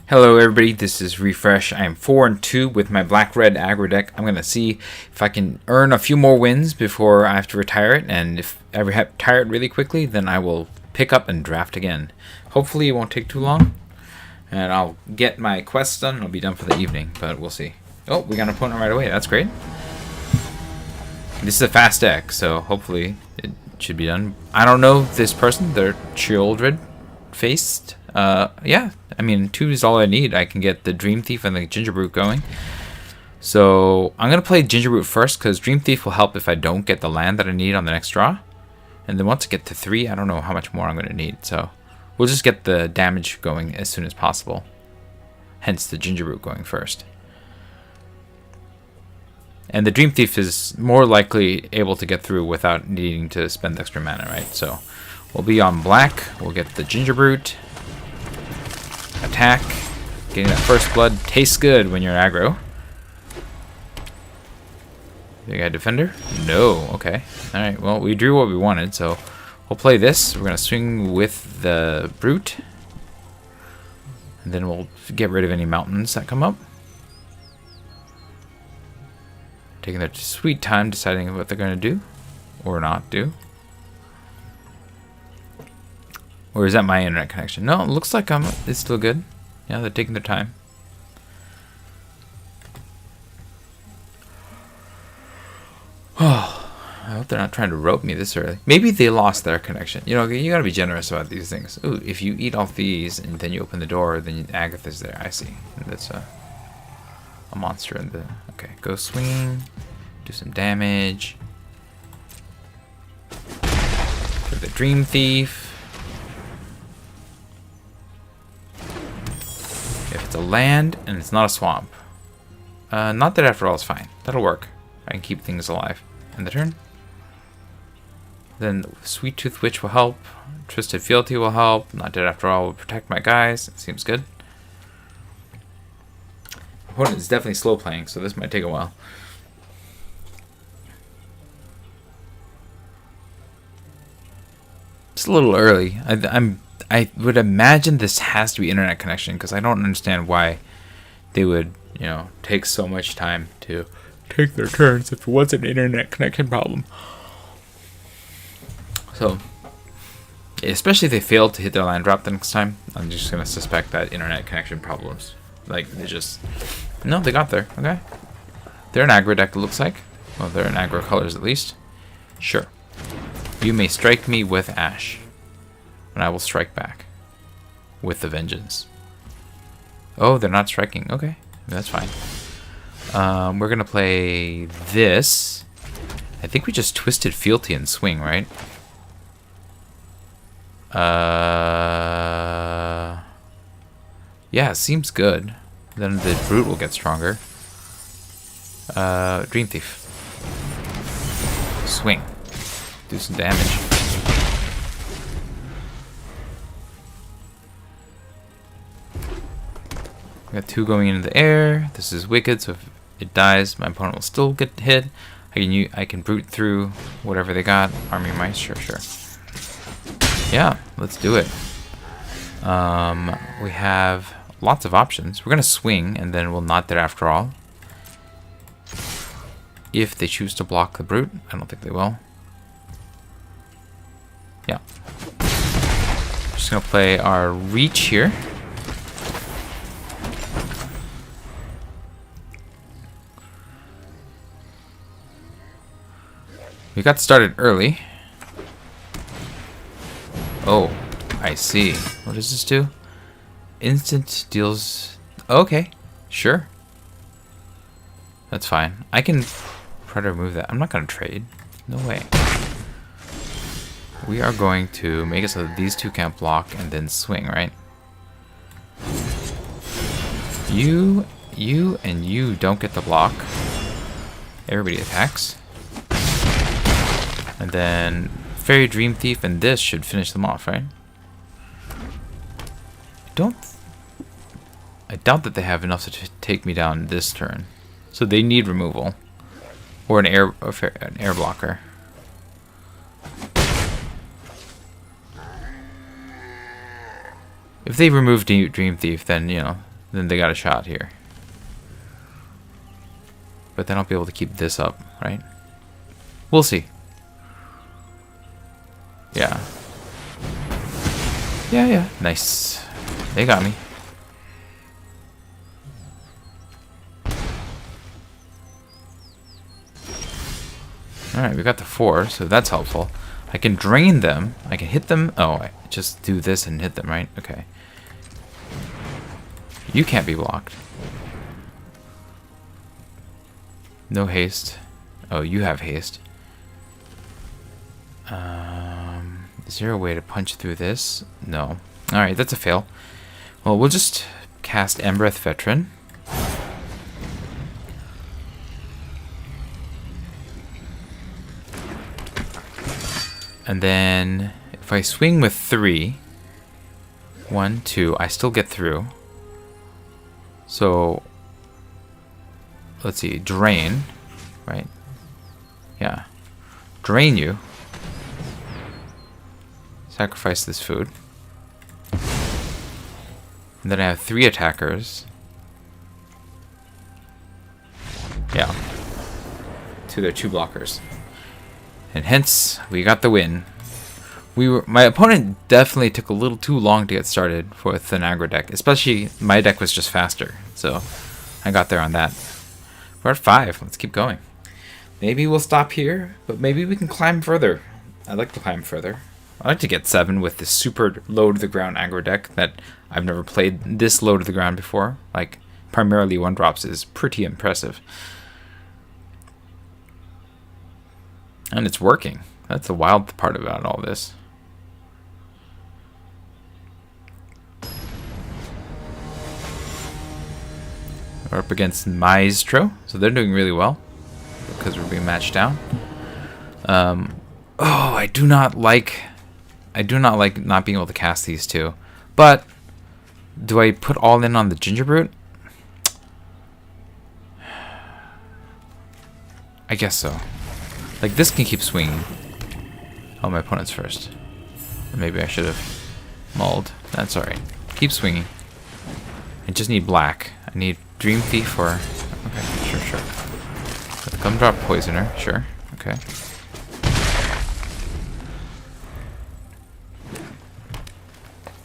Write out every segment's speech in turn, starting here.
Hello everybody, this is Refresh. I am 4-2 with my black-red aggro deck. I'm going to see if I can earn a few more wins before I have to retire it, and if I retire it really quickly, then I will pick up and draft again. Hopefully it won't take too long, and I'll get my quests done and I'll be done for the evening, but we'll see. Oh, we got an opponent right away, that's great. This is a fast deck, so hopefully it should be done. I don't know this person, they're children-faced. Yeah, I mean, 2 is all I need. I can get the Dream Thief and the Ginger Brute going. So I'm going to play Ginger Brute first, because Dream Thief will help if I don't get the land that I need on the next draw. And then once I get to 3, I don't know how much more I'm going to need. So we'll just get the damage going as soon as possible. Hence the Ginger Brute going first. And the Dream Thief is more likely able to get through without needing to spend extra mana, right? So we'll be on black. We'll get the Ginger Brute. Attack. Getting that first blood tastes good when you're aggro. You got a defender? No. Okay. Alright, well, we drew what we wanted, so we'll play this. We're going to swing with the Brute. And then we'll get rid of any mountains that come up. Taking their sweet time deciding what they're going to do. Or not do. Or is that my internet connection? No, it looks like it's still good. Yeah, they're taking their time. Oh, I hope they're not trying to rope me this early. Maybe they lost their connection. You know, you gotta be generous about these things. Ooh, if you eat off these and then you open the door, then Agatha's there. I see. And that's a monster in the... Okay, go swing. Do some damage. Give the Dream Thief. If it's a land and it's not a swamp. Not that after all is fine. That'll work. I can keep things alive. End the turn. Then Sweet Tooth Witch will help. Twisted Fealty will help. Not dead after all will protect my guys. It seems good. Opponent is definitely slow playing, so this might take a while. It's a little early. I would imagine this has to be internet connection, because I don't understand why they would, you know, take so much time to take their turns if it was an internet connection problem. So, especially if they fail to hit their land drop the next time, I'm just going to suspect that internet connection problems. Like, they just... No, they got there. Okay. They're an aggro deck, it looks like. Well, they're in aggro colors at least. Sure. You may strike me with Ash. And I will strike back with the vengeance. Oh, they're not striking. Okay, that's fine. We're gonna play this. I think we just twisted fealty and swing, right? Yeah, seems good. Then the brute will get stronger. Dream Thief. Swing. Do some damage. We got 2 going into the air. This is wicked, so if it dies, my opponent will still get hit. I can brute through whatever they got. Army mice, sure. Yeah, let's do it. We have lots of options. We're gonna swing, and then we'll not there after all. If they choose to block the brute, I don't think they will. Yeah. Just gonna play our reach here. We got started early. Oh, I see. What does this do? Instant deals... Okay, sure. That's fine. I can try to remove that. I'm not going to trade. No way. We are going to make it so that these 2 can't block and then swing, right? You, and you don't get the block. Everybody attacks. And then Fairy Dream Thief and this should finish them off, right? I doubt that they have enough to take me down this turn. So they need removal. Or an air blocker. If they remove Dream Thief, then, you know, then they got a shot here. But then I'll be able to keep this up, right? We'll see. Yeah. Yeah. Nice. They got me. Alright, we got the 4, so that's helpful. I can drain them. I can hit them. Oh, I just do this and hit them, right? Okay. You can't be blocked. No haste. Oh, you have haste. Is there a way to punch through this? No. Alright, that's a fail. Well, we'll just cast Embereth Veteran. And then if I swing with 3, 1, 2, I still get through. So let's see, drain, right? Yeah. Drain you. Sacrifice this food. And then I have 3 attackers. Yeah. 2, they're 2 blockers. And hence, we got the win. My opponent definitely took a little too long to get started with an aggro deck. Especially, my deck was just faster. So, I got there on that. We're at 5. Let's keep going. Maybe we'll stop here, but maybe we can climb further. I'd like to climb further. I'd like to get 7 with this super low to the ground aggro deck that I've never played this low to the ground before. Like, primarily 1-drops is pretty impressive. And it's working. That's the wild part about all this. We're up against Maestro, so they're doing really well because we're being matched down. Oh, I do not like not being able to cast these 2. But do I put all in on the Gingerbrute? I guess so. Like, this can keep swinging. Oh, my opponent's first. Maybe I should have mulled. That's alright. Keep swinging. I just need black. I need Dream Thief or... Okay, sure. Gumdrop Poisoner, sure. Okay.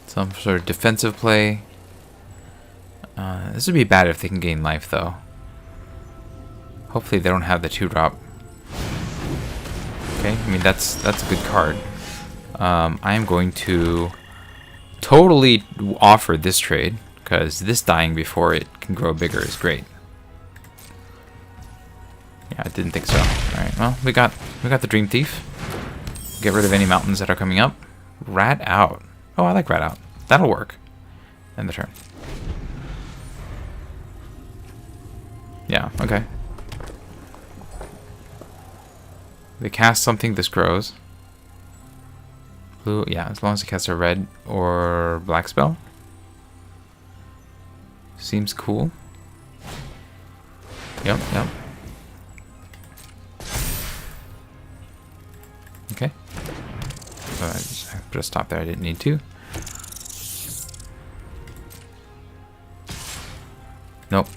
Some sort of defensive play. This would be bad if they can gain life, though. Hopefully they don't have the 2-drop. Okay, I mean, that's a good card. I am going to totally offer this trade, because this dying before it can grow bigger is great. Yeah, I didn't think so. Alright, well, we got the Dream Thief. Get rid of any mountains that are coming up. Rat Out. Oh, I like Rat Out. That'll work. End the turn. Yeah, okay. They cast something, this grows. Blue, yeah, as long as it casts a red or black spell. Seems cool. Yep. Okay. So I put a stop there, I didn't need to. Nope.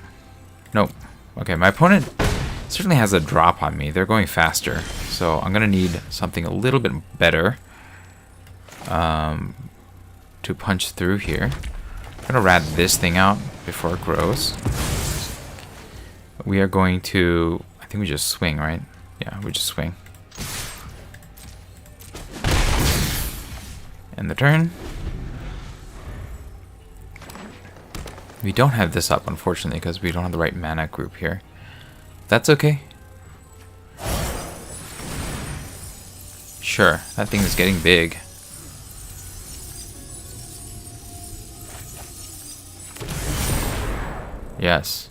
Okay, my opponent certainly has a drop on me. They're going faster. So I'm going to need something a little bit better to punch through here. I'm going to rat this thing out before it grows. We are going to... I think we just swing, right? Yeah, we just swing. End the turn. We don't have this up, unfortunately, because we don't have the right mana group here. That's okay. Sure, that thing is getting big. Yes.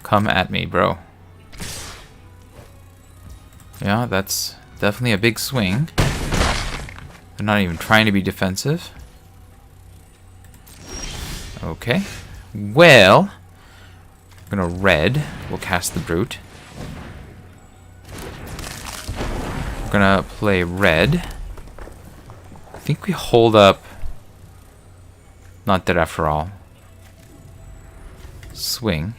Come at me, bro. Yeah, that's definitely a big swing. They're not even trying to be defensive. Okay. Well, I'm gonna red. We'll cast the Brute. We're gonna play red. I think we hold up. Not dead after all. swing.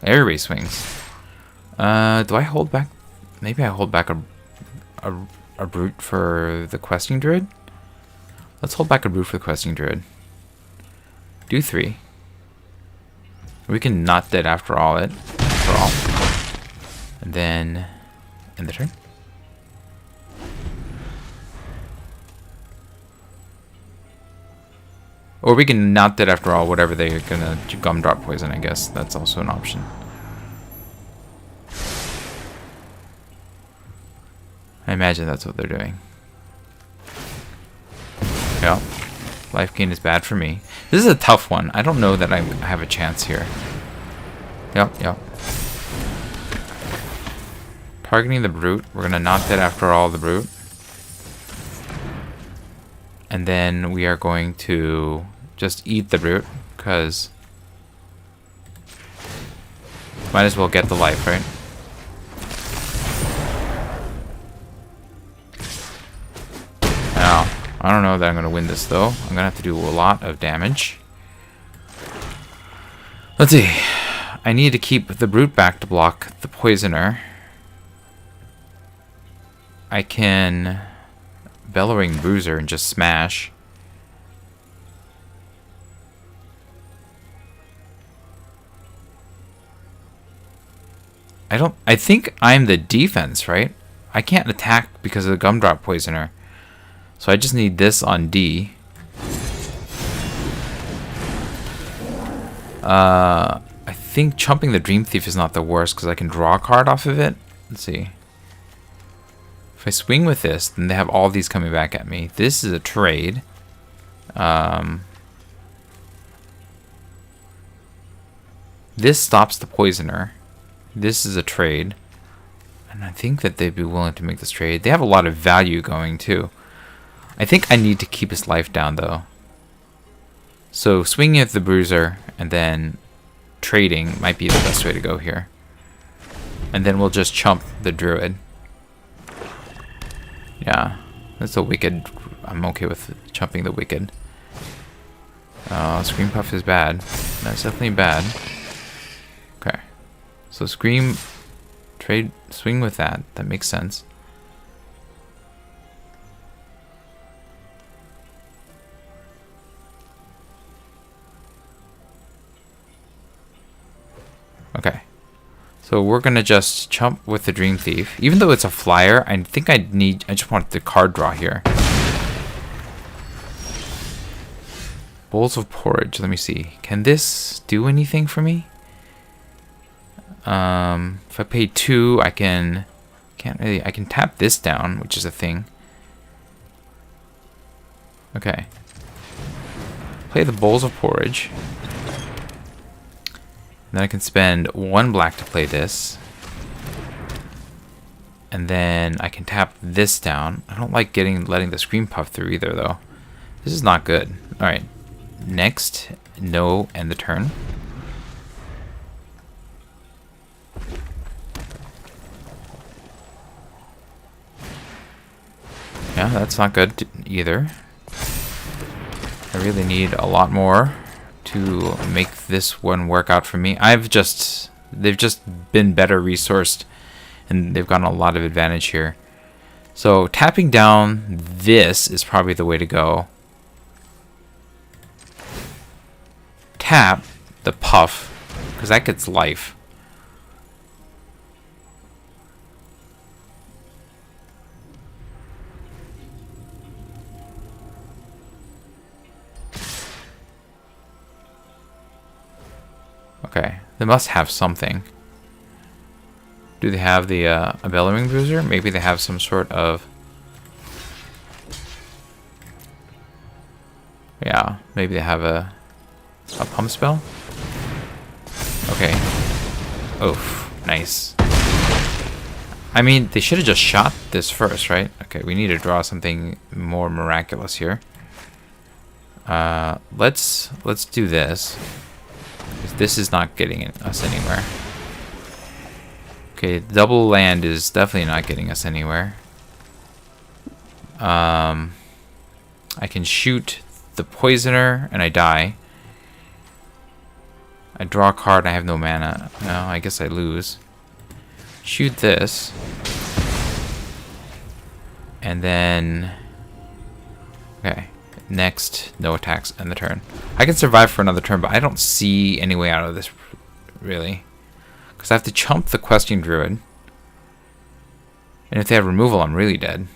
Everybody swings. Do I hold back? Maybe I hold back a brute for the questing druid. Let's hold back a brute for the questing druid. Do 3. We can not dead after all it. After all. And then end the turn. Or we can not dead after all, whatever they're gonna gumdrop poison, I guess. That's also an option. I imagine that's what they're doing. Yep. Life gain is bad for me. This is a tough one. I don't know that I have a chance here. Yep. Targeting the brute. We're gonna not dead after all the brute. And then we are going to just eat the brute, because might as well get the life, right? Now, I don't know that I'm going to win this, though. I'm going to have to do a lot of damage. Let's see. I need to keep the brute back to block the poisoner. I can Bellowing Bruiser and just smash. I think I'm the defense, right? I can't attack because of the Gumdrop Poisoner. So I just need this on D. I think chumping the Dream Thief is not the worst because I can draw a card off of it. Let's see. If I swing with this, then they have all these coming back at me. This is a trade. This stops the poisoner. This is a trade. And I think that they'd be willing to make this trade. They have a lot of value going too. I think I need to keep his life down though. So swinging at the Bruiser and then trading might be the best way to go here. And then we'll just chump the Druid. Yeah, that's a Wicked. I'm okay with chumping the Wicked. Scream Puff is bad. That's definitely bad. Okay. So Scream, trade, swing with that. That makes sense. Okay. So we're gonna just chump with the Dream Thief. Even though it's a flyer, I think I just want the card draw here. Bowls of Porridge, let me see. Can this do anything for me? If I pay 2, I can tap this down, which is a thing. Okay. Play the Bowls of Porridge. Then I can spend 1 black to play this. And then I can tap this down. I don't like letting the Scream Puff through either, though. This is not good. Alright. Next, no, end the turn. Yeah, that's not good either. I really need a lot more to make this one work out for me. They've just been better resourced and they've gotten a lot of advantage here. So tapping down this is probably the way to go. Tap the Puff because that gets life. Okay, they must have something. Do they have the a Bellowing Bruiser? Maybe they have some sort of... Yeah, maybe they have a pump spell? Okay. Oof, nice. I mean, they should have just shot this first, right? Okay, we need to draw something more miraculous here. Let's do this. This is not getting us anywhere. Okay, double land is definitely not getting us anywhere. I can shoot the Poisoner and I die. I draw a card, I have no mana. No, I guess I lose. Shoot this. And then... Okay. Next, no attacks end the turn. I can survive for another turn, but I don't see any way out of this, really. Because I have to chump the Questing Druid. And if they have removal, I'm really dead.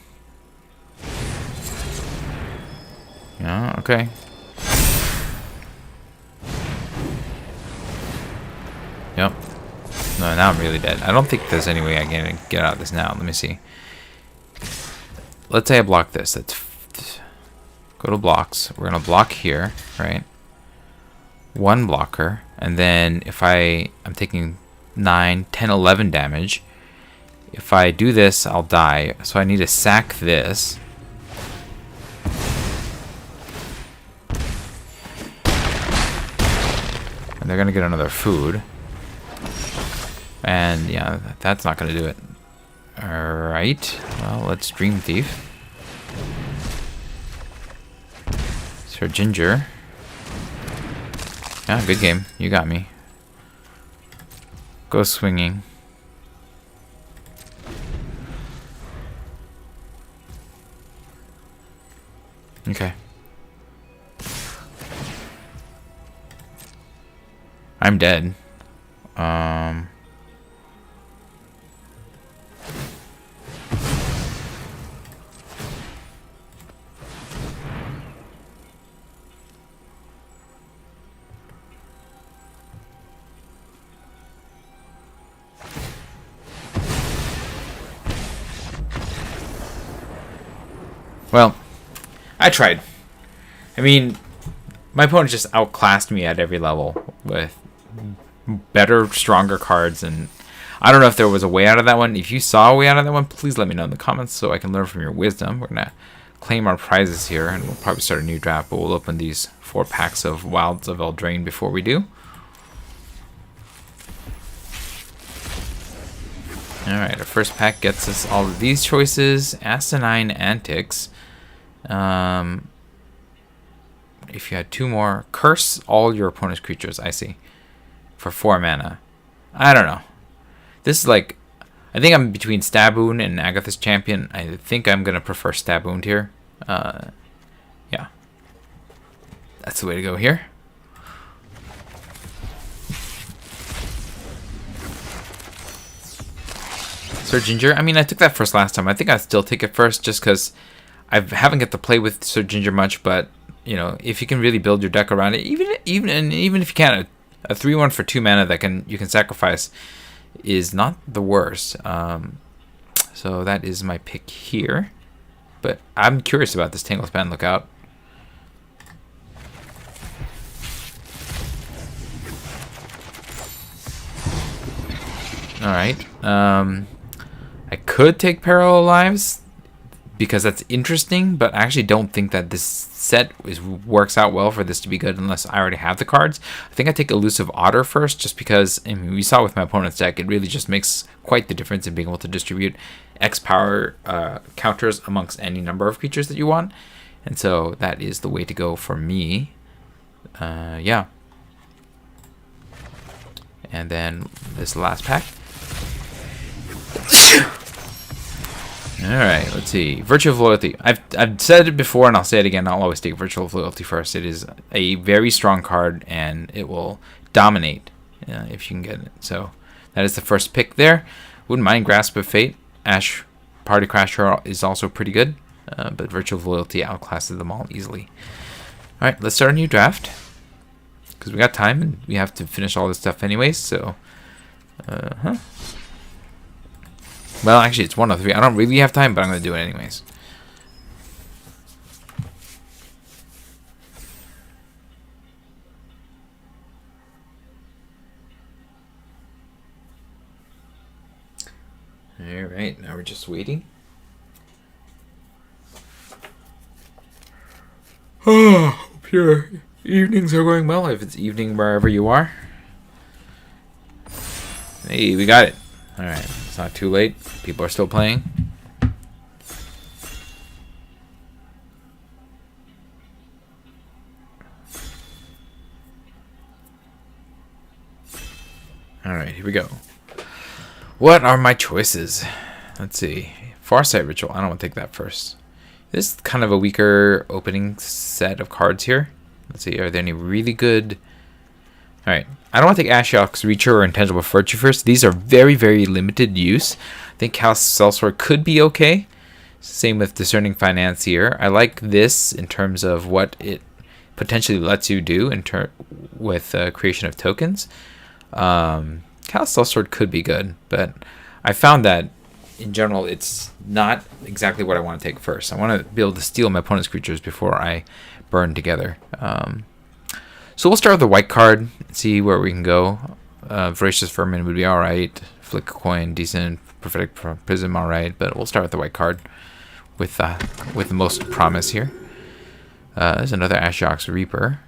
Yeah, okay. Yep. No, now I'm really dead. I don't think there's any way I can get out of this now. Let me see. Let's say I block this. Let's go to blocks. We're going to block here, right? One blocker. And then if I'm taking 9, 10, 11 damage. If I do this, I'll die. So I need to sack this. And they're going to get another food. And yeah, that's not going to do it. Alright. Well, let's Dream Thief. Sir Ginger. Yeah, good game. You got me. Go swinging. Okay. I'm dead. Well, I tried. I mean, my opponent just outclassed me at every level with better, stronger cards, and I don't know if there was a way out of that one. If you saw a way out of that one, please let me know in the comments so I can learn from your wisdom. We're going to claim our prizes here, and we'll probably start a new draft, but we'll open these 4 packs of Wilds of Eldraine before we do. Alright, our first pack gets us all of these choices. Asinine Antics. If you had 2 more, curse all your opponent's creatures, I see. For 4 mana. I don't know. This is like, I think I'm between Stabwound and Agatha's Champion. I think I'm going to prefer Stabwound here. Yeah. That's the way to go here. Sir Ginger, I mean, I took that first last time. I think I'd still take it first just because I haven't get to play with Sir Ginger much, but you know, if you can really build your deck around it, even if you can't, a 3/1 for 2 mana that you can sacrifice is not the worst. So that is my pick here. But I'm curious about this Tanglespan Lookout. All right. I could take Parallel Lives because that's interesting, but I actually don't think that this set works out well for this to be good unless I already have the cards. I think I take Elusive Otter first, just because, I mean, we saw with my opponent's deck, it really just makes quite the difference in being able to distribute X power counters amongst any number of creatures that you want. And so that is the way to go for me. Yeah. And then this last pack. Alright, let's see. Virtue of Loyalty. I've said it before and I'll say it again. I'll always take Virtue of Loyalty first. It is a very strong card and it will dominate if you can get it. So that is the first pick there. Wouldn't mind Grasp of Fate. Ash Party Crasher is also pretty good. But Virtue of Loyalty outclasses them all easily. Alright, let's start a new draft. Because we got time and we have to finish all this stuff anyways. So, well, actually, it's 1 of 3. I don't really have time, but I'm going to do it anyways. Alright, now we're just waiting. Oh, hope your evenings are going well, if it's evening wherever you are. Hey, we got it. Alright, it's not too late. People are still playing. Alright, here we go. What are my choices? Let's see. Farsight Ritual. I don't want to take that first. This is kind of a weaker opening set of cards here. Let's see. Are there any really good... Alright. I don't want to take Ashiok's Reacher or Intangible Virtue first. These are very, very limited use. I think Callous Sellsword could be okay. Same with Discerning Financier. I like this in terms of what it potentially lets you do with creation of tokens. Callous Sellsword could be good, but I found that in general it's not exactly what I want to take first. I want to be able to steal my opponent's creatures before I burn together. So we'll start with the white card and see where we can go. Voracious Vermin would be alright. Flick a Coin, decent. Prophetic Prism, alright. But we'll start with the white card with the most promise here. There's another Ashiok's Reaper.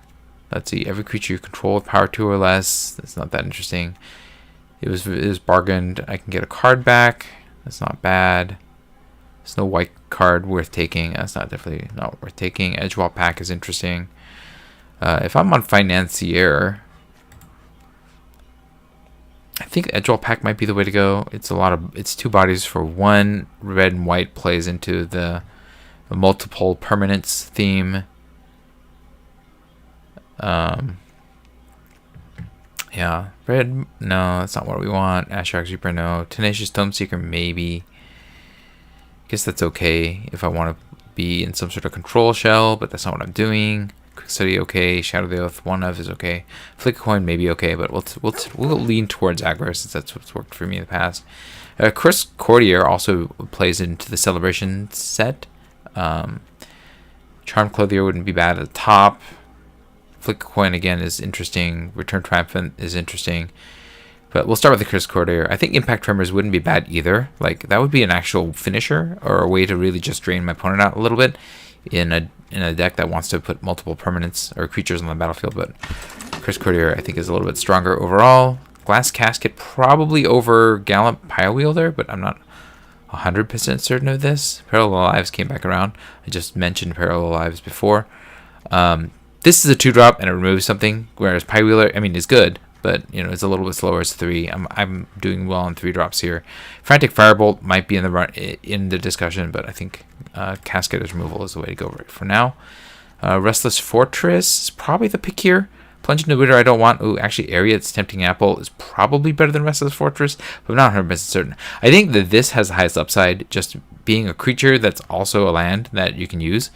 Let's see. Every creature you control with power 2 or less. That's not that interesting. It was bargained. I can get a card back. That's not bad. There's no white card worth taking. That's definitely not worth taking. Edgewall Pack is interesting. If I'm on Financier, I think Edgewall Pack might be the way to go. It's 2 bodies for 1. Red and white plays into the multiple permanence theme. Yeah, red, no, that's not what we want. Ashiok's Reaper, no. Tenacious Stoneseeker, maybe. Guess that's okay if I want to be in some sort of control shell, but that's not what I'm doing. Quick Study, okay. Shadow of the Oath, 1 of is okay. Flick a Coin, maybe okay, but we'll lean towards Aggro since that's what's worked for me in the past. Chris Courtier also plays into the Celebration set. Charm Clothier wouldn't be bad at the top. Flick a Coin again is interesting. Return Triumphant is interesting. But we'll start with the Chris Courtier. I think Impact Tremors wouldn't be bad either. Like, that would be an actual finisher or a way to really just drain my opponent out a little bit in a deck that wants to put multiple permanents or creatures on the battlefield. But Chris Courtier, I think, is a little bit stronger overall. Glass Casket probably over Gallant Pile Wielder, but I'm not 100% certain of this. Parallel Lives came back around. I just mentioned Parallel Lives before. This is a 2-drop and it removes something, whereas Pile Wheeler, I mean, is good, but it's a little bit slower as 3. I'm doing well on 3 drops here. Frantic Firebolt might be in the discussion, but I think Cascade removal is the way to go right for now. Restless Fortress is probably the pick here. Plunge into Winter I don't want. Ooh, actually, Ariad's Tempting Apple is probably better than Restless Fortress, but I'm not 100% certain. I think that this has the highest upside, just being a creature that's also a land that you can use.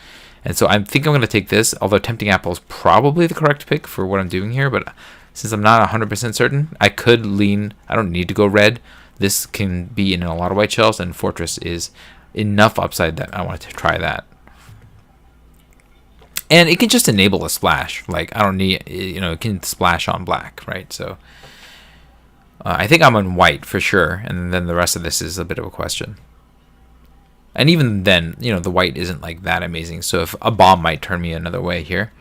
And so I think I'm going to take this, although Tempting Apple is probably the correct pick for what I'm doing here. But since I'm not 100% certain, I could lean. I don't need to go red. This can be in a lot of white shells, and Fortress is enough upside that I wanted to try that. And it can just enable a splash. Like, I don't need, it can splash on black, right? So I think I'm on white for sure. And then the rest of this is a bit of a question. And even then, the white isn't like that amazing. So if a bomb might turn me another way here.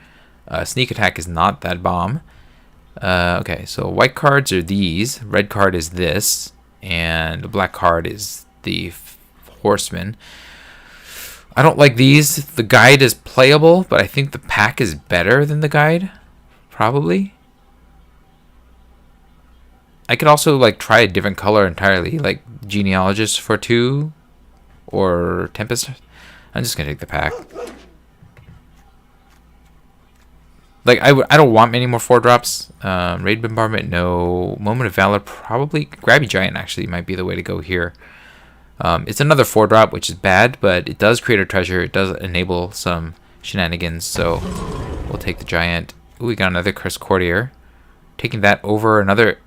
Sneak Attack is not that bomb. Okay, so white cards are these. Red card is this. And the black card is the Horseman. I don't like these. The guide is playable, but I think the pack is better than the guide. Probably. I could also try a different color entirely. Like Genealogist for 2. Or Tempest. I'm just gonna take the pack. I don't want many more 4-drops. Raid Bombardment, no. Moment of Valor, probably. Grabby Giant actually might be the way to go here. It's another 4-drop, which is bad, but it does create a treasure. It does enable some shenanigans, so we'll take the Giant. Ooh, we got another Chris Courtier. Taking that over another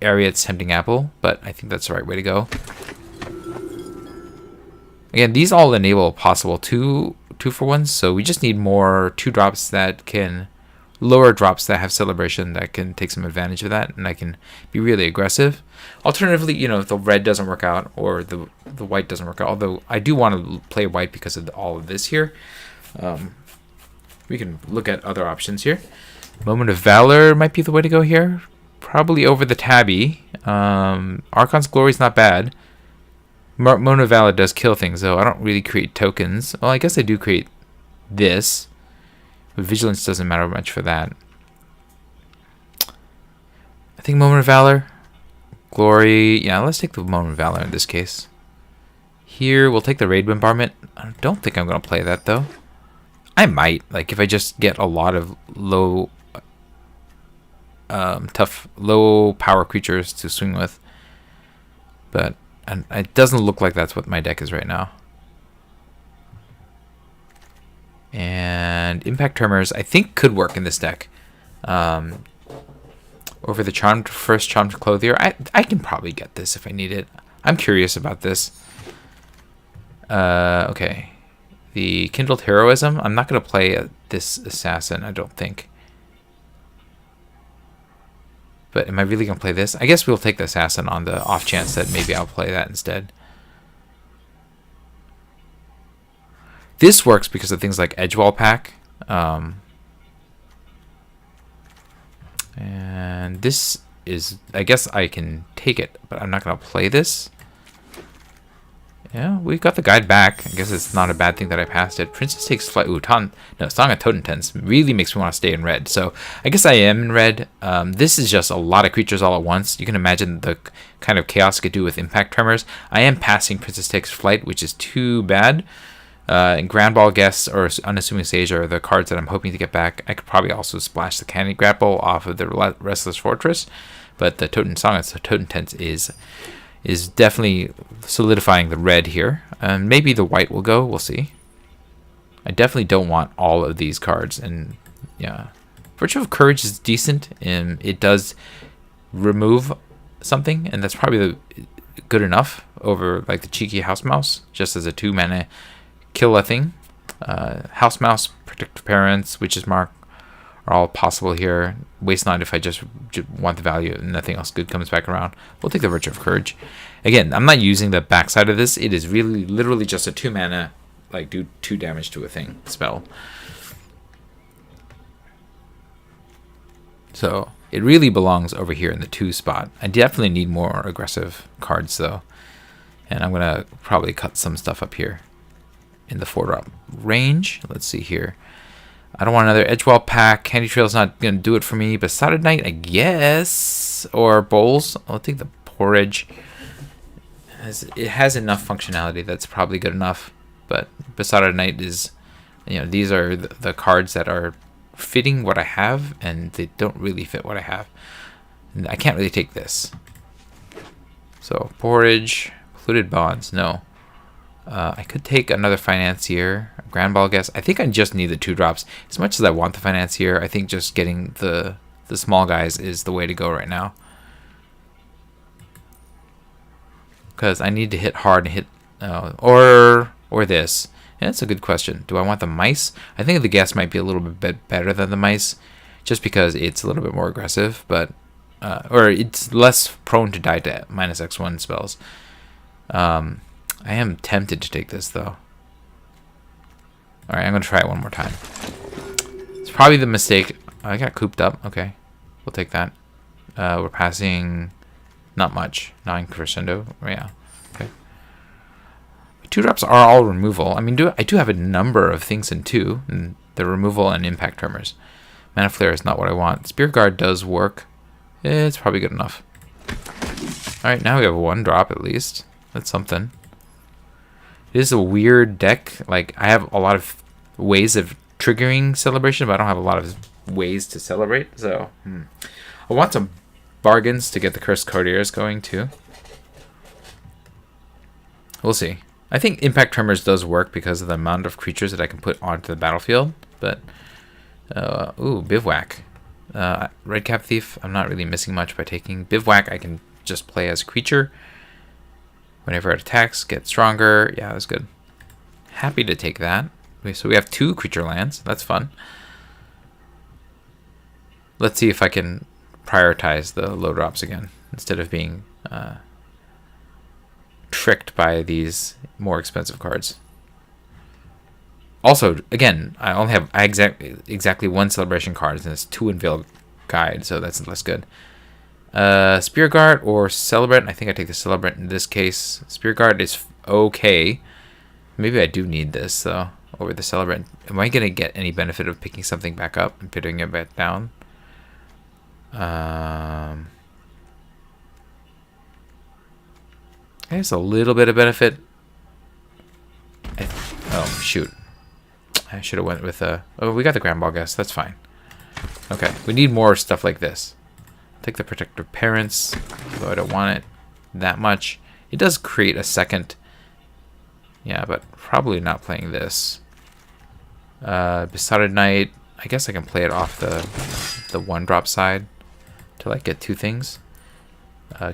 Ariad's Tempting Apple, but I think that's the right way to go. Again, these all enable possible 2-for-1s, so we just need more 2-drops that can lower drops that have Celebration that can take some advantage of that, and I can be really aggressive. Alternatively, if the red doesn't work out or the white doesn't work out, although I do want to play white because of all of this here, we can look at other options here. Moment of Valor might be the way to go here, probably over the Tabby. Archon's Glory is not bad. Moment of Valor does kill things, though. I don't really create tokens. Well, I guess I do create this. But Vigilance doesn't matter much for that. I think Moment of Valor. Glory. Yeah, let's take the Moment of Valor in this case. Here, we'll take the Raid Bombardment. I don't think I'm going to play that, though. I might, like, if I just get a lot of low, low power creatures to swing with. But it doesn't look like that's what my deck is right now. And Impact Tremors, I think, could work in this deck. Over the first Charmed Clothier, I can probably get this if I need it. I'm curious about this. Okay. The Kindled Heroism, I'm not going to play this Assassin, I don't think. But am I really going to play this? I guess we'll take the Assassin on the off chance that maybe I'll play that instead. This works because of things like Edgewall Pack. And this is, I guess I can take it, but I'm not going to play this. Yeah, we've got the guide back. I guess it's not a bad thing that I passed it. Princess Takes Flight. Ooh, Song of Totentens really makes me want to stay in red. So I guess I am in red. This is just a lot of creatures all at once. You can imagine the kind of chaos it could do with Impact Tremors. I am passing Princess Takes Flight, which is too bad. And Grand Ball Guests or Unassuming Sage are the cards that I'm hoping to get back. I could probably also splash the Candy Grapple off of the Restless Fortress. But the Song of Totentens is definitely solidifying the red here. Maybe the white will go. We'll see. I definitely don't want all of these cards. And yeah, Virtue of Courage is decent. And it does remove something. And that's probably good enough over like the Cheeky House Mouse. Just as a 2-mana kill a thing. House Mouse, Protective Parents, Witch's Mark are all possible here. Waste not if I just want the value and nothing else good comes back around. We'll take the Virtue of Courage. Again, I'm not using the backside of this. It is really literally just a 2-mana, like do 2 damage to a thing spell. So it really belongs over here in the 2 spot. I definitely need more aggressive cards though. And I'm going to probably cut some stuff up here in the 4-drop range. Let's see here. I don't want another Edgewall Pack. Candy Trail's not going to do it for me. Besotted Knight, I guess. Or Bowls. I'll take the Porridge. It has enough functionality that's probably good enough. But Besotted Knight is, these are the cards that are fitting what I have, and they don't really fit what I have. And I can't really take this. So, Porridge, Polluted Bonds, no. I could take another Financier, a Grand Ball Guess. I think I just need the 2 drops. As much as I want the Financier, I think just getting the small guys is the way to go right now. Because I need to hit hard and hit, or this. And that's a good question. Do I want the Mice? I think the Guess might be a little bit better than the Mice, just because it's a little bit more aggressive, but or it's less prone to die to -X1 spells. I am tempted to take this, though. Alright, I'm going to try it one more time. It's probably the mistake. I got cooped up. Okay. We'll take that. We're passing not much. 9 crescendo. Yeah. Okay. 2 drops are all removal. I mean, I do have a number of things in 2. And the removal and Impact Tremors. Mana Flare is not what I want. Spear Guard does work. It's probably good enough. Alright, now we have 1 drop at least. That's something. It is a weird deck. Like, I have a lot of ways of triggering celebration, but I don't have a lot of ways to celebrate. So, I want some bargains to get the Cursed Courtiers going, too. We'll see. I think Impact Tremors does work because of the amount of creatures that I can put onto the battlefield. But, ooh, Bivouac. Redcap Thief, I'm not really missing much by taking. Bivouac, I can just play as a creature. Whenever it attacks, get stronger. Yeah, that's good. Happy to take that. So we have 2 creature lands. That's fun. Let's see if I can prioritize the low drops again instead of being tricked by these more expensive cards. Also, again, I only have exactly 1 celebration card, and it's 2 Unveiled Guide, so that's less good. Spear Guard or Celebrant. I think I take the Celebrant in this case. Spear Guard is okay. Maybe I do need this, though, over the Celebrant. Am I going to get any benefit of picking something back up and putting it back down? There's a little bit of benefit. Oh, shoot. I should have went with a... Oh, we got the Grand Ball Guest. That's fine. Okay, we need more stuff like this. Take the Protective Parents, though I don't want it that much. It does create a second... Yeah, but probably not playing this. Besotted Knight. I guess I can play it off the one-drop side to like get two things.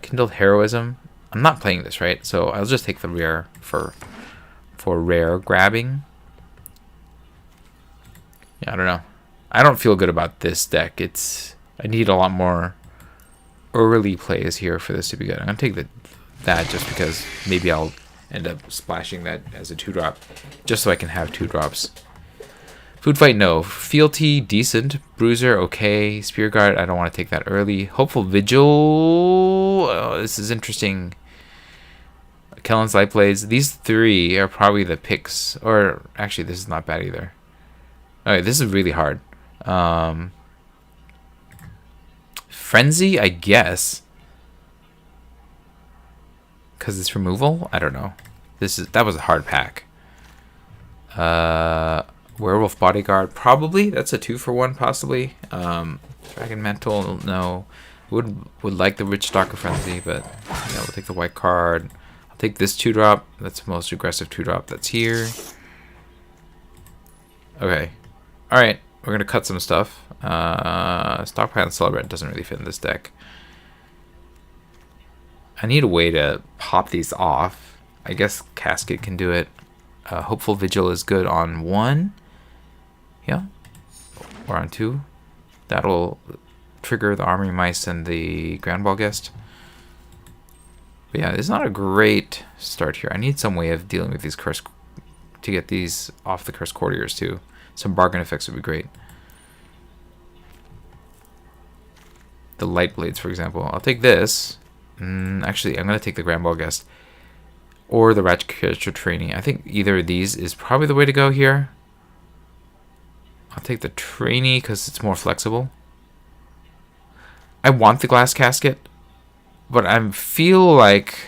Kindled Heroism. I'm not playing this, right? So I'll just take the rare for rare grabbing. Yeah, I don't know. I don't feel good about this deck. I need a lot more early plays here for this to be good. I'm gonna take that just because maybe I'll end up splashing that as a 2-drop, just so I can have 2-drops. Food Fight, no. Fealty, decent. Bruiser, okay. Spear Guard, I don't want to take that early. Hopeful Vigil. Oh, this is interesting. Kellen's Light Blades. These three are probably the picks. Or, actually, this is not bad either. Okay, this is really hard. Frenzy, I guess. Because it's removal? I don't know. That was a hard pack. Werewolf Bodyguard, probably. That's a 2-for-1, possibly. Dragon Mantle, no. Would like the Rich Stalker Frenzy, but yeah, we'll take the white card. I'll take this 2-drop. That's the most aggressive 2-drop that's here. Okay. Alright, we're going to cut some stuff. Stockpile and Celebrant doesn't really fit in this deck. I need a way to pop these off. I guess Casket can do it. Hopeful Vigil is good on 1. Yeah. Or on 2. That'll trigger the Armory Mice and the Grand Ball Guest. But yeah, it's not a great start here. I need some way of dealing with these curse to get these off the Curse Courtiers too. Some bargain effects would be great. The Light Blades, for example. I'll take this. Actually, I'm going to take the Grand Ball Guest. Or the Ratchet Trainee. I think either of these is probably the way to go here. I'll take the Trainee because it's more flexible. I want the Glass Casket, but I feel like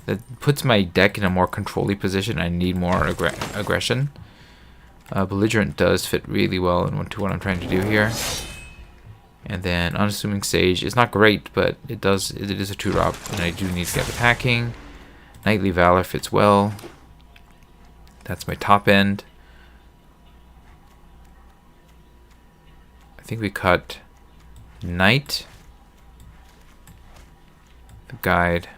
that puts my deck in a more controlly position. I need more aggression. Belligerent does fit really well into what I'm trying to do here. And then Unassuming Sage is not great, but it is a 2-drop, and I do need to get the packing. Knightly Valor fits well. That's my top end. I think we cut Knight, the Guide,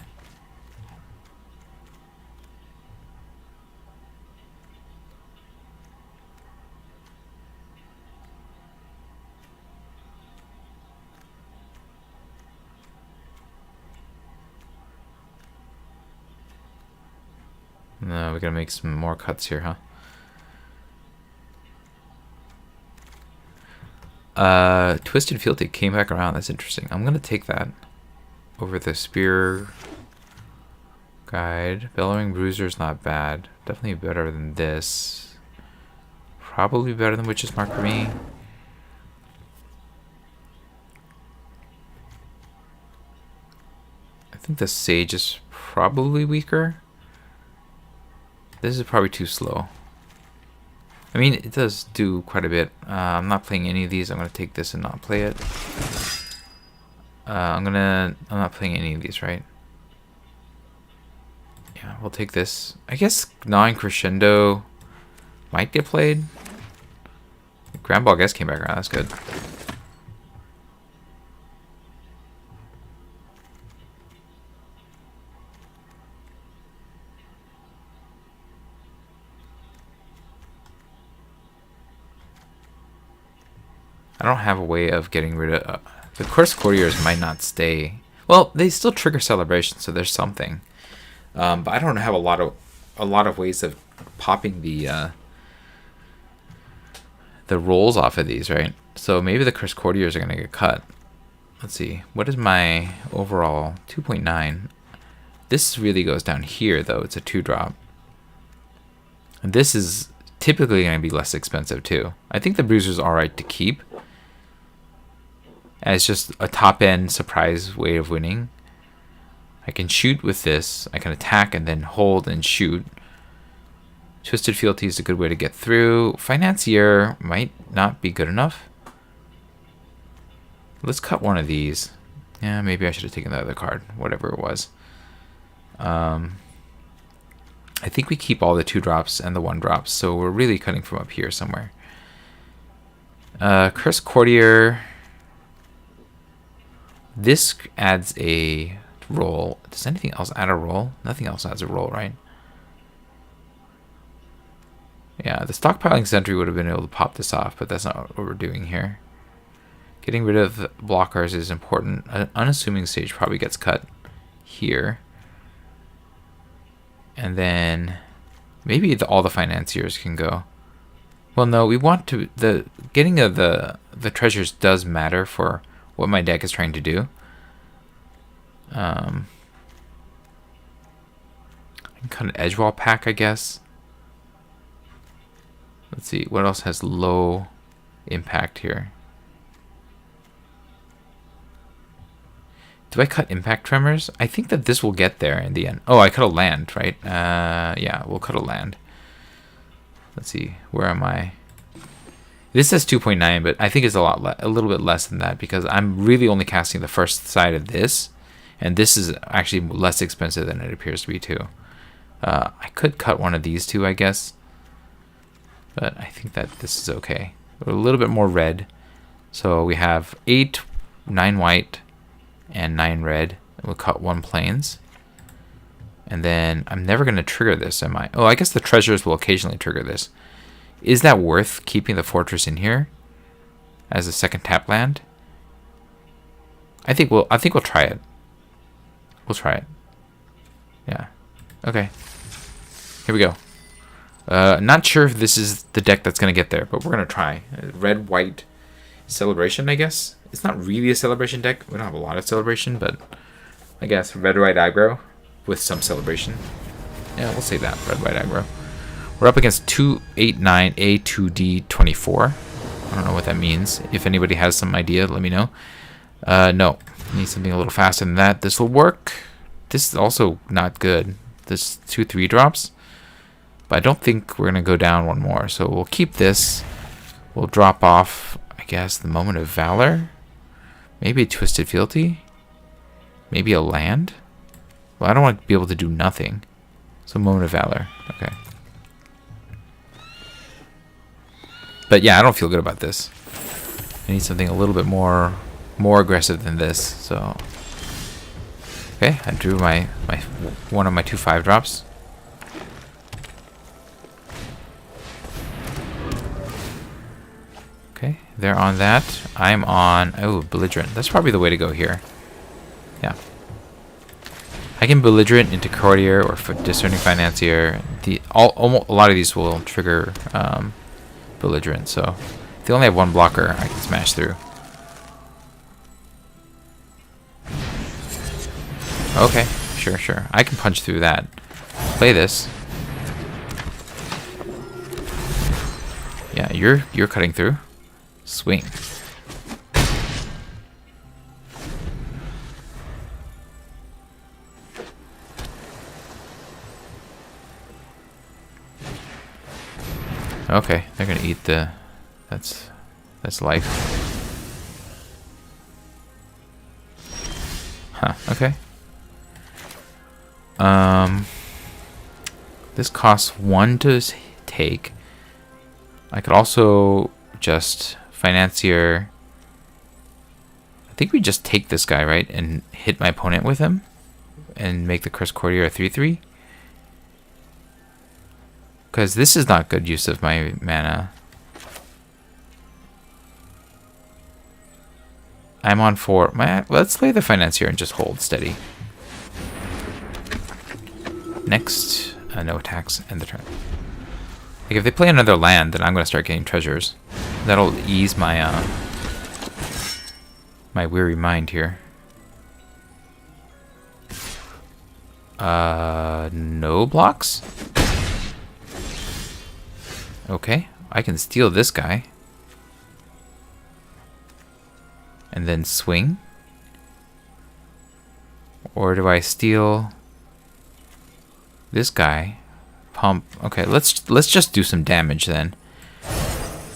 no, we're gonna make some more cuts here, huh? Twisted Fealty came back around. That's interesting. I'm gonna take that over the Spear Guide. Bellowing Bruiser is not bad. Definitely better than this. Probably better than Witch's Mark for me. I think the Sage is probably weaker. This is probably too slow. I mean, it does do quite a bit. I'm not playing any of these. I'm gonna take this and not play it. I'm not playing any of these, right? Yeah, we'll take this. I guess Gnawing Crescendo might get played. Grand Ball Guest came back around. That's good. I don't have a way of getting rid of... the Curse Courtiers might not stay. Well, they still trigger Celebration, so there's something. But I don't have a lot of ways of popping the rolls off of these, right? So maybe the Curse Courtiers are going to get cut. Let's see. What is my overall? 2.9. This really goes down here, though. It's a 2-drop. And this is typically going to be less expensive, too. I think the Bruiser's alright to keep. As just a top-end surprise way of winning. I can shoot with this. I can attack and then hold and shoot. Twisted Fealty is a good way to get through. Financier might not be good enough. Let's cut one of these. Yeah, maybe I should have taken the other card, whatever it was. I think we keep all the 2-drops and the 1-drops, so we're really cutting from up here somewhere. Curse Courtier. This adds a roll. Does anything else add a roll? Nothing else adds a roll, right? Yeah, the Stockpiling Sentry would have been able to pop this off, but that's not what we're doing here. Getting rid of blockers is important. An unassuming stage probably gets cut here. And then maybe all the financiers can go. Well, no, we want to... The getting of the treasures does matter for what my deck is trying to do. I can cut an Edgewall pack, I guess. Let's see, what else has low impact here? Do I cut Impact Tremors? I think that this will get there in the end. Oh, I cut a land, right? Yeah, we'll cut a land. Let's see, where am I? This says 2.9, but I think it's a little bit less than that because I'm really only casting the first side of this, and this is actually less expensive than it appears to be too. I could cut one of these two, I guess. But I think that this is okay. A little bit more red. So we have 8, 9 white, and 9 red. We'll cut 1 plains. And then I'm never going to trigger this, am I? Oh, I guess the treasures will occasionally trigger this. Is that worth keeping the fortress in here as a second tap land? I think we'll try it. We'll try it. Yeah. Okay. Here we go. Not sure if this is the deck that's going to get there, but we're going to try. Red, white, celebration, I guess. It's not really a celebration deck. We don't have a lot of celebration, but I guess red, white, aggro with some celebration. Yeah, we'll say that. Red, white, aggro. We're up against 289 A2D24. I don't know what that means. If anybody has some idea, let me know. No. Need something a little faster than that. This will work. This is also not good. This 2 3-drops. But I don't think we're going to go down one more. So we'll keep this. We'll drop off, I guess, the Moment of Valor. Maybe a Twisted Fealty. Maybe a land. Well, I don't want to be able to do nothing. So Moment of Valor. Okay. But yeah, I don't feel good about this. I need something a little bit more aggressive than this. So okay, I drew my one of my 2 5-drops. Okay, they're on that. I'm on Belligerent. That's probably the way to go here. Yeah. I can Belligerent into Courtier or for Discerning Financier. A lot of these will trigger Belligerent, so if they only have 1 blocker, I can smash through. Okay, sure. I can punch through that. Play this. Yeah, you're cutting through. Swing. Okay, they're gonna eat the... That's life. Huh, okay. This costs 1 to take. I could also just Financier... I think we just take this guy, right? And hit my opponent with him. And make the Curse Courtier a 3/3. Because this is not good use of my mana. I'm on 4. Let's play the Financier and just hold steady. Next, no attacks, end the turn. Like if they play another land, then I'm going to start getting treasures. That'll ease my my weary mind here. No blocks? Okay, I can steal this guy. And then swing. Or do I steal this guy? Pump. Okay, let's just do some damage then.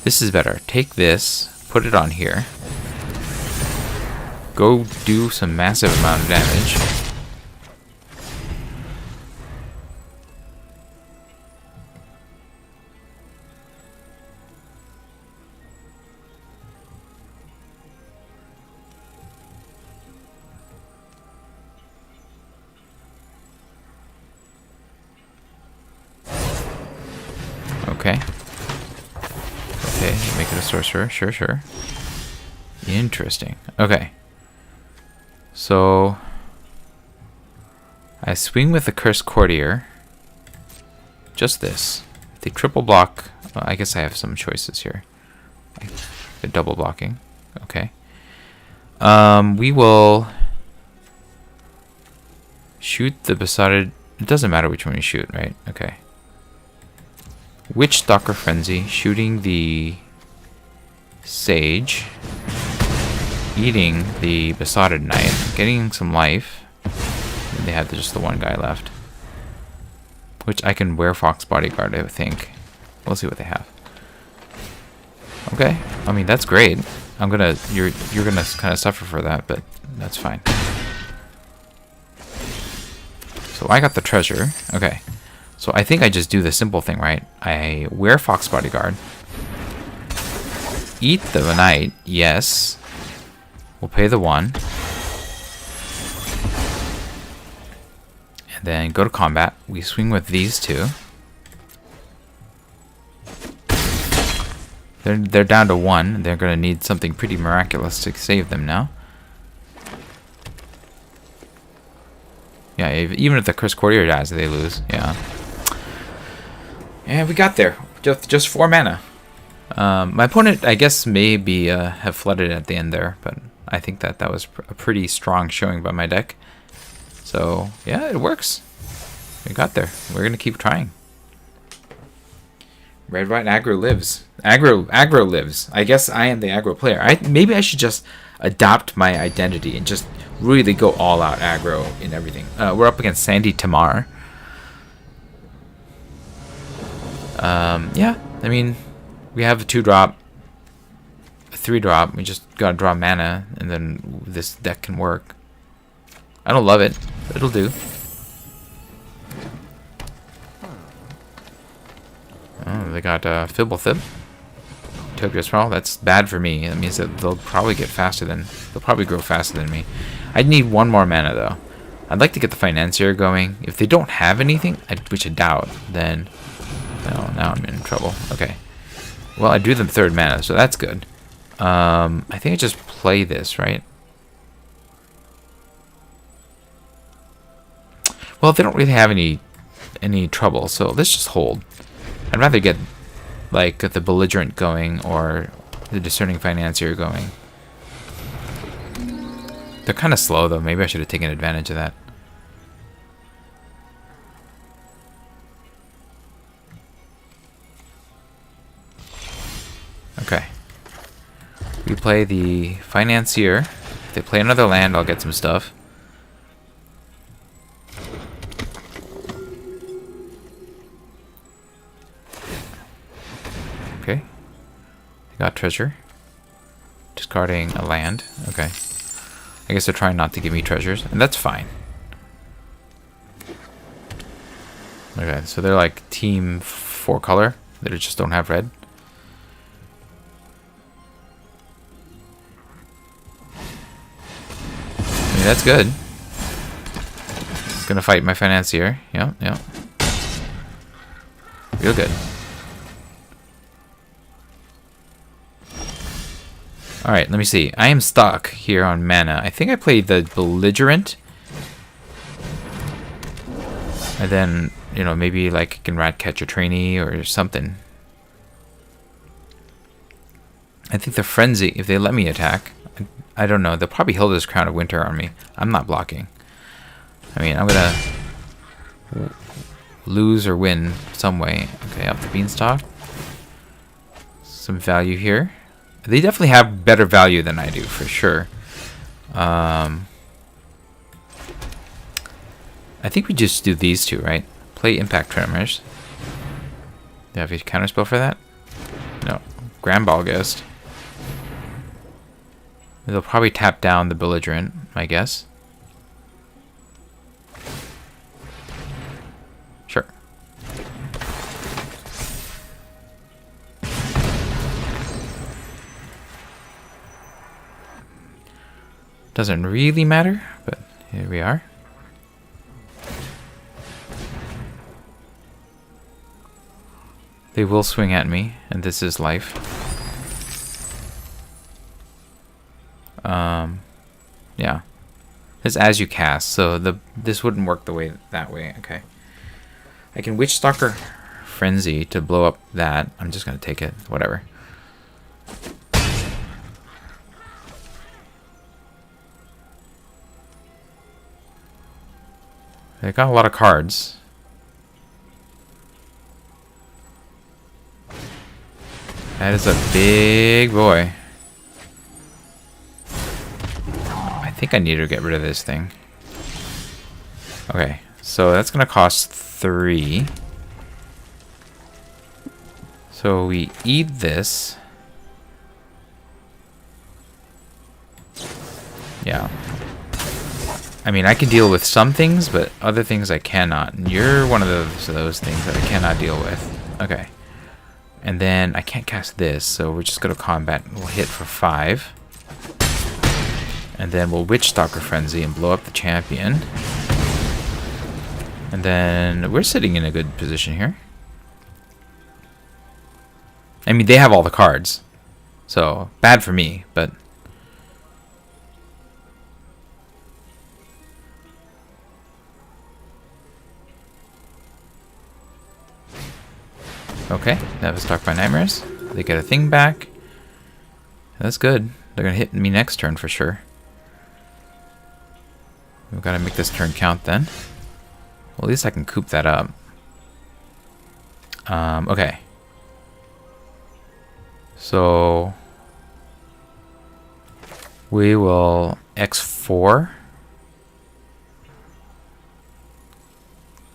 This is better. Take this, put it on here. Go do some massive amount of damage. Okay. Okay, make it a sorcerer. Sure, sure. Interesting. Okay. So I swing with the Cursed Courtier. Just this. They triple block. Well, I guess I have some choices here. They're double blocking. Okay. We will shoot the Besotted. It doesn't matter which one you shoot, right? Okay. Witch Stalker Frenzy, shooting the Sage, eating the Besotted Knight, getting some life. And they have just the one guy left, which I can wear Fox Bodyguard, I think. We'll see what they have. Okay, I mean that's great. You're gonna kind of suffer for that, but that's fine. So I got the treasure. Okay. So I think I just do the simple thing, right? I wear Fox Bodyguard. Eat the Knight, yes. We'll pay the 1. And then go to combat. We swing with these 2. They're down to 1. They're going to need something pretty miraculous to save them now. Yeah, even if the Cursed Courtier dies, they lose. Yeah. And we got there. Just 4 mana. My opponent, I guess, maybe have flooded at the end there, but I think that was a pretty strong showing by my deck. So, yeah, it works. We got there. We're going to keep trying. Red, white, aggro lives. Aggro lives. I guess I am the aggro player. Maybe I should just adopt my identity and just really go all out aggro in everything. We're up against Sandy Tamar. Yeah, I mean, we have a 2-drop, a 3-drop. We just gotta draw mana, and then this deck can work. I don't love it, but it'll do. Oh, they got Fibblethip. Tokyo Sprawl. That's bad for me. That means that they'll probably grow faster than me. I need 1 more mana though. I'd like to get the Financier going. If they don't have anything, which I doubt, then no, now I'm in trouble. Okay. Well, I drew them 3rd mana, so that's good. I think I just play this, right? Well, they don't really have any trouble, so let's just hold. I'd rather get like the Belligerent going or the Discerning Financier going. They're kind of slow though. Maybe I should have taken advantage of that. Okay. We play the Financier. If they play another land, I'll get some stuff. Okay. I got treasure. Discarding a land. Okay. I guess they're trying not to give me treasures, and that's fine. Okay, so they're like team 4 color. They just don't have red. I mean, that's good. It's gonna fight my Financier. Yeah, yeah. Real good. Alright, let me see. I am stuck here on mana. I think I played the Belligerent. And then, you know, maybe like I can rat catch a trainee or something. I think the Frenzy, if they let me attack, I don't know. They'll probably Hilda's Crown of Winter on me. I'm not blocking. I mean, I'm gonna lose or win some way. Okay, up the Beanstalk. Some value here. They definitely have better value than I do, for sure. I think we just do these two, right? Play Impact Tremors. Do you have a counterspell for that? No. Grand Balgast. They'll probably tap down the Belligerent, I guess. Sure. Doesn't really matter, but here we are. They will swing at me, and this is life. Yeah. It's as you cast, so this wouldn't work that way. Okay. I can Witchstalker Frenzy to blow up that. I'm just gonna take it. Whatever. They got a lot of cards. That is a big boy. I think I need to get rid of this thing. Okay, so that's gonna cost 3. So we eat this. Yeah. I mean, I can deal with some things, but other things I cannot. And you're one of those things that I cannot deal with. Okay. And then I can't cast this, so we're just going to combat. We'll hit for 5. And then we'll Witchstalker Frenzy and blow up the champion. And then we're sitting in a good position here. I mean, they have all the cards. So, bad for me, but... Okay, that was Stalked by Nightmares. They get a thing back. That's good. They're going to hit me next turn for sure. We've got to make this turn count then. Well, at least I can coop that up. Okay. So... we will X4.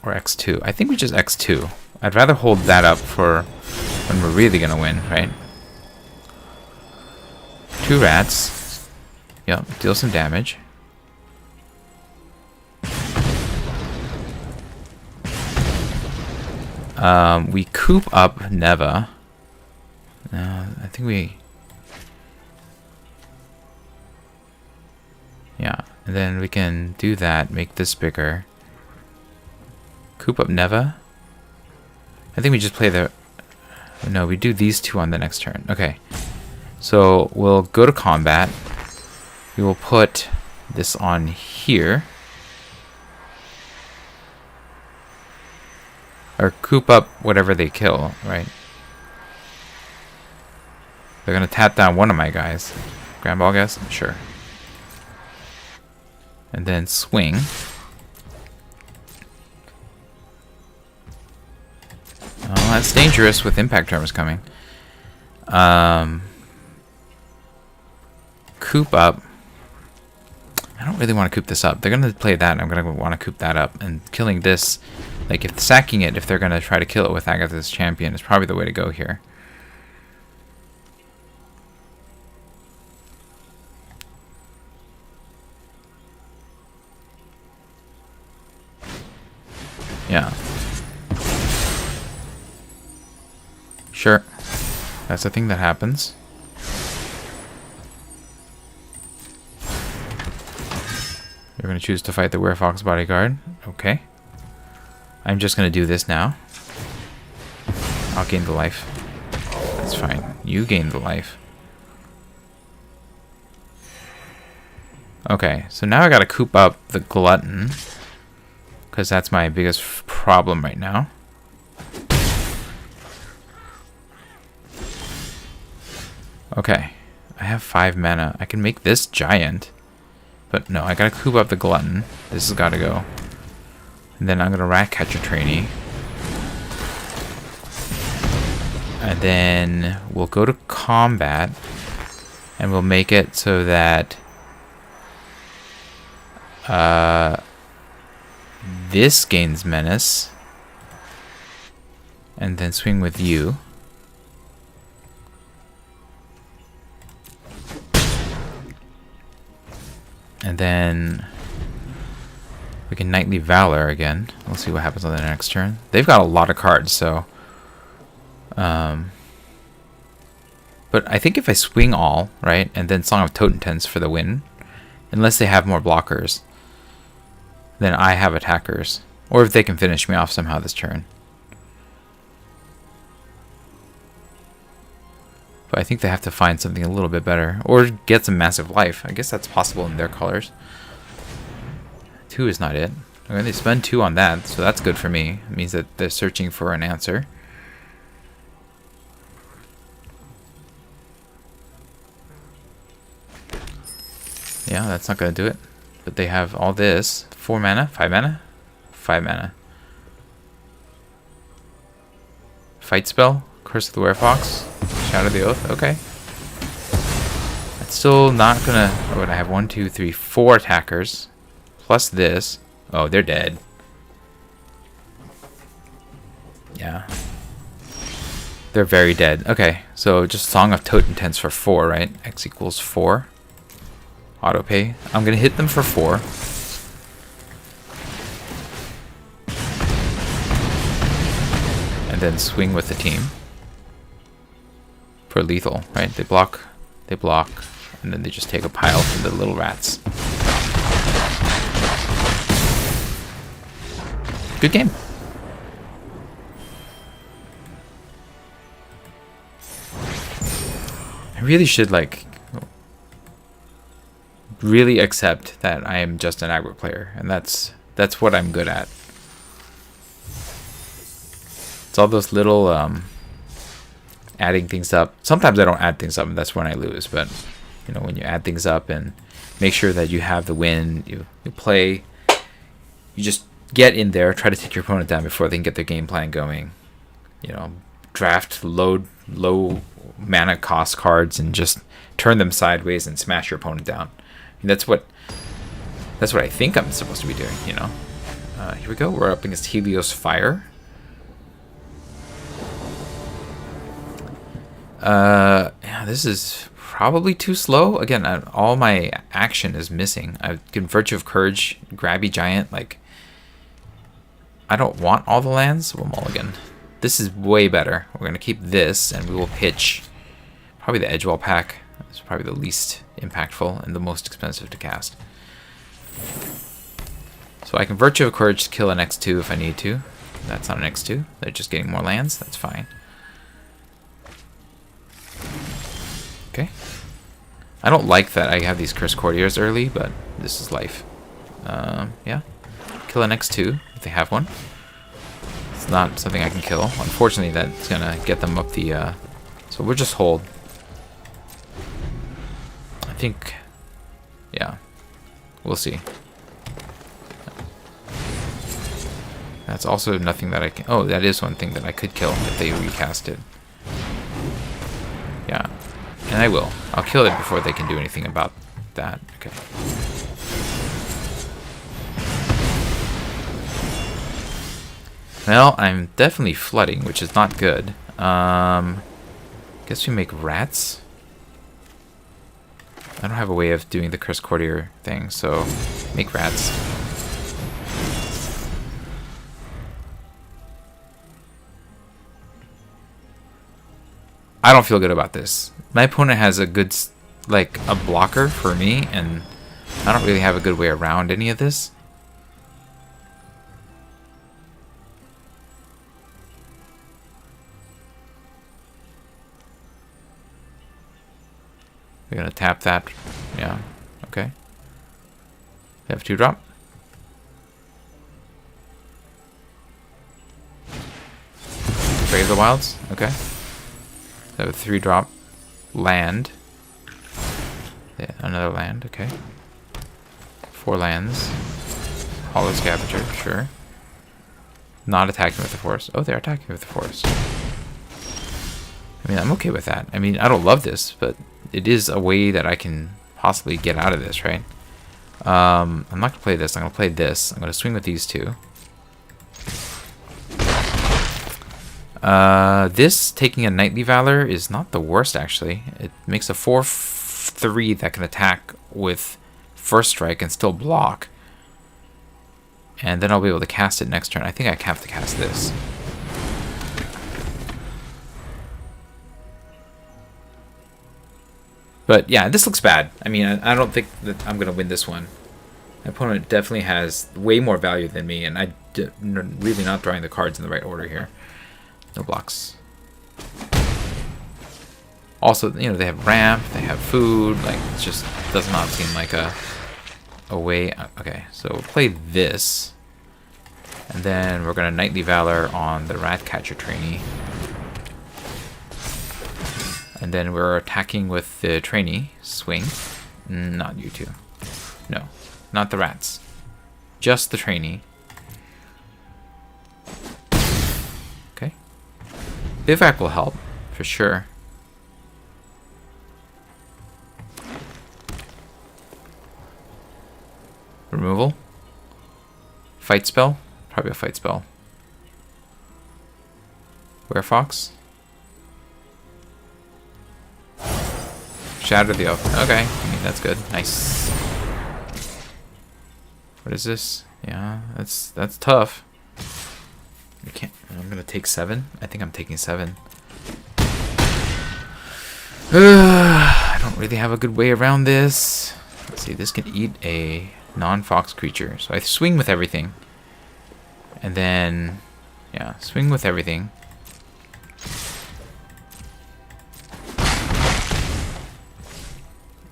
Or X2. I think we just X2. I'd rather hold that up for when we're really gonna win, right? 2 rats. Yep, deal some damage. We coop up Neva. I think we... yeah, and then we can do that, make this bigger. Coop up Neva. I think we just play the... no, we do these 2 on the next turn. Okay. So we'll go to combat. We will put this on here. Or coop up whatever they kill, right? They're going to tap down one of my guys. Grand Balgast? Sure. And then swing. Oh, that's dangerous with Impact Tremors coming. Coop up. I don't really want to coop this up. They're going to play that, and I'm going to want to coop that up. And killing this, like, if sacking it, if they're going to try to kill it with Agatha's Champion, is probably the way to go here. Yeah. Sure. That's the thing that happens. You're going to choose to fight the Werefox Bodyguard. Okay. I'm just going to do this now. I'll gain the life. That's fine. You gain the life. Okay, so now I got to coop up the Glutton. Because that's my biggest problem right now. Okay, I have 5 mana. I can make this giant. But no, I gotta coop up the Glutton. This has gotta go. And then I'm gonna Ratcatcher Trainee. And then we'll go to combat. And we'll make it so that... This gains menace. And then swing with you. And then we can Knightly Valor again. We'll see what happens on the next turn. They've got a lot of cards, so... but I think if I swing all, right, and then Song of Totentens for the win, unless they have more blockers, then I have attackers. Or if they can finish me off somehow this turn. But I think they have to find something a little bit better. Or get some massive life. I guess that's possible in their colors. 2 is not it. Okay, they spend 2 on that, so that's good for me. It means that they're searching for an answer. Yeah, that's not going to do it. But they have all this. 4 mana? 5 mana? 5 mana. Fight spell? Curse of the Werefox? Shadow of the Oath? Okay. That's still not going to... Oh, I have 1, 2, 3, 4 attackers. Plus this. Oh, they're dead. Yeah. They're very dead. Okay, so just Song of Totentens for 4, right? X equals 4. Autopay. I'm going to hit them for 4. And then swing with the team. For lethal, right? They block, and then they just take a pile from the little rats. Good game. I really should, like, really accept that I am just an aggro player, and that's what I'm good at. It's all those little adding things up. Sometimes I don't add things up, and that's when I lose. But you know, when you add things up and make sure that you have the win, you play. You just get in there, try to take your opponent down before they can get their game plan going. You know, draft low mana cost cards and just turn them sideways and smash your opponent down. And that's what I think I'm supposed to be doing. You know. Here we go. We're up against Helios Fire. Yeah, this is probably too slow. Again, all my action is missing. I can Virtue of Courage, Grabby Giant. Like, I don't want all the lands. We'll mulligan. This is way better. We're gonna keep this, and we will pitch probably the Edgewall pack. It's probably the least impactful and the most expensive to cast. So I can Virtue of Courage to kill an X2 if I need to. That's not an X2. They're just getting more lands. That's fine. Okay. I don't like that I have these Curse Courtiers early, but this is life. Yeah. Kill an X2 if they have one. It's not something I can kill. Unfortunately, that's gonna get them up the... So we'll just hold. I think... Yeah. We'll see. That's also nothing that I can... Oh, that is one thing that I could kill if they recast it. Yeah. And I will. I'll kill it before they can do anything about that. Okay. Well, I'm definitely flooding, which is not good. Guess we make rats? I don't have a way of doing the Curse Courtier thing, so make rats. I don't feel good about this. My opponent has a good, like, a blocker for me, and I don't really have a good way around any of this. They're gonna tap that. Yeah. Okay. They have 2-drop. Brave the Wilds. Okay. They have a 3-drop land. Yeah, another land. Okay. 4 lands. Hollow Scavenger. Sure. Not attacking with the forest. Oh, they're attacking with the forest. I mean, I'm okay with that. I mean, I don't love this, but it is a way that I can possibly get out of this, right? I'm not gonna play this. I'm gonna play this. I'm gonna swing with these two. This taking a Knightly Valor is not the worst actually. It makes a 4/3 that can attack with first strike and still block. And then I'll be able to cast it next turn. I think I have to cast this. But yeah, this looks bad. I mean, I don't think that I'm gonna win this one. My opponent definitely has way more value than me, and I'm really not drawing the cards in the right order here. No blocks. Also, you know, they have ramp, they have food. Like, it just does not seem like a way. Okay, so we'll play this, and then we're gonna Knightly Valor on the Ratcatcher trainee, and then we're attacking with the trainee. Swing. Not you two. No, not the rats. Just the trainee. Okay. Bivouac will help for sure. Removal. Fight spell. Probably a fight spell. Werefox. Shatter the Oath. Okay, I mean, that's good. Nice. What is this? Yeah, that's tough. You can't. I'm gonna take 7. I think I'm taking 7. I don't really have a good way around this. Let's see. This can eat a non-fox creature, so I swing with everything, and then yeah, swing with everything.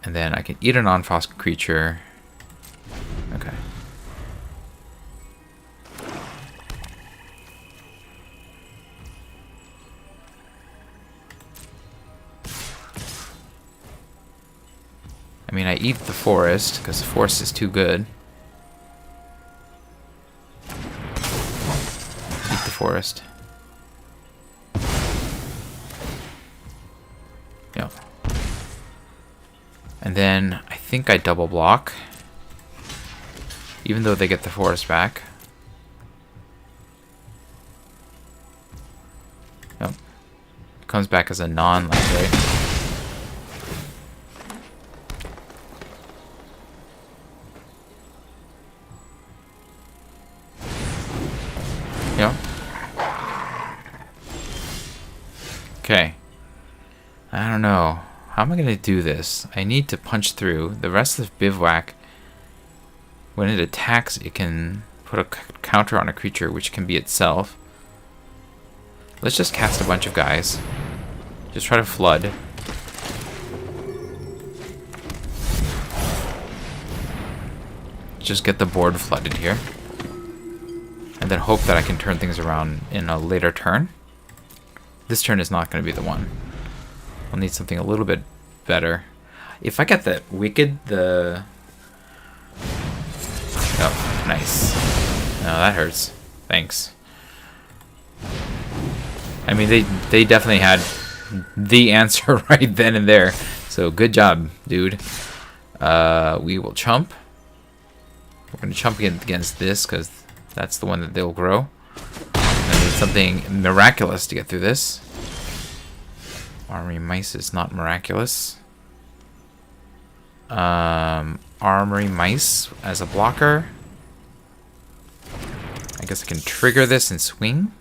And then I can eat a non-fox creature. Okay. I mean, I eat the forest, because the forest is too good. Eat the forest. Yep. And then I think I double block, even though they get the forest back. Yep. Comes back as a non-land, right? Yep. Okay. I don't know. How am I going to do this? I need to punch through. The rest of Bivouac, when it attacks, it can put a counter on a creature, which can be itself. Let's just cast a bunch of guys. Just try to flood. Just get the board flooded here. And then hope that I can turn things around in a later turn. This turn is not going to be the one. I'll need something a little bit better. If I get that Wicked, the... Oh, nice. No, that hurts. Thanks. I mean, they definitely had the answer right then and there. So good job, dude. We will chump. We're going to chump against this because that's the one that they'll grow. I need something miraculous to get through this. Armory Mice is not miraculous. Armory Mice as a blocker. I guess I can trigger this and swing.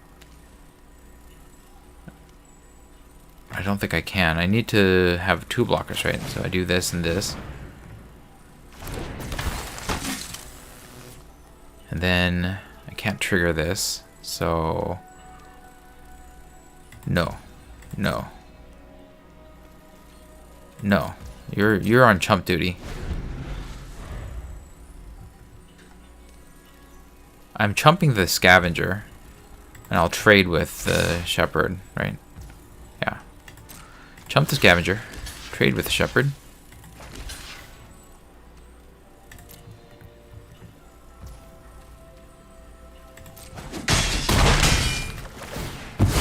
I don't think I can. I need to have 2 blockers, right? So I do this and this. And then I can't trigger this. So no. No. No. You're on chump duty. I'm chumping the Scavenger, and I'll trade with the Shepherd, right? Yeah. Chump the Scavenger, trade with the Shepherd.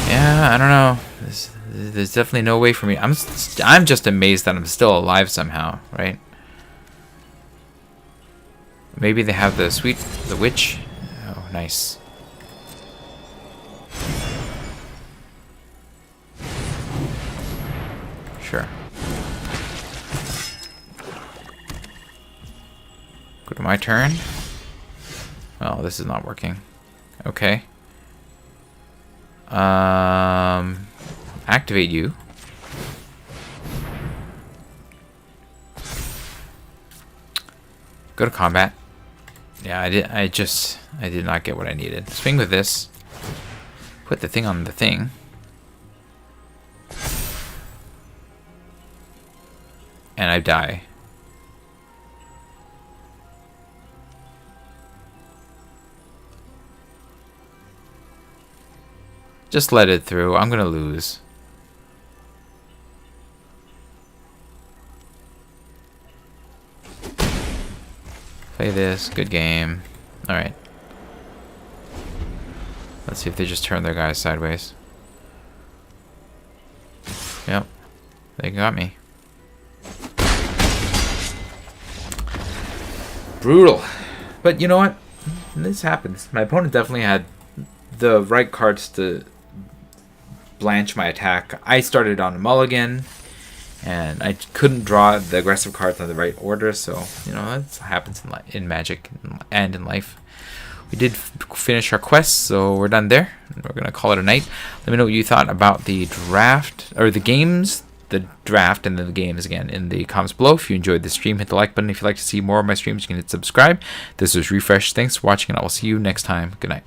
Yeah, I don't know. There's definitely no way for me. I'm just amazed that I'm still alive somehow, right? Maybe they have the witch. Oh, nice. Sure. Go to my turn. Oh, this is not working. Okay. Activate you. Go to combat. Yeah, I did not get what I needed. Swing with this. Put the thing on the thing. And I die. Just let it through. I'm gonna lose. Play this. Good game. Alright. Let's see if they just turn their guys sideways. Yep. They got me. Brutal. But you know what? This happens. My opponent definitely had the right cards to blanch my attack. I started on a mulligan, and I couldn't draw the aggressive cards in the right order, so, you know, that happens in Magic and in life. We did finish our quest, so we're done there. We're going to call it a night. Let me know what you thought about the draft, or the games, the draft, and then the games again in the comments below. If you enjoyed the stream, hit the like button. If you'd like to see more of my streams, you can hit subscribe. This was Refresh. Thanks for watching, and I will see you next time. Good night.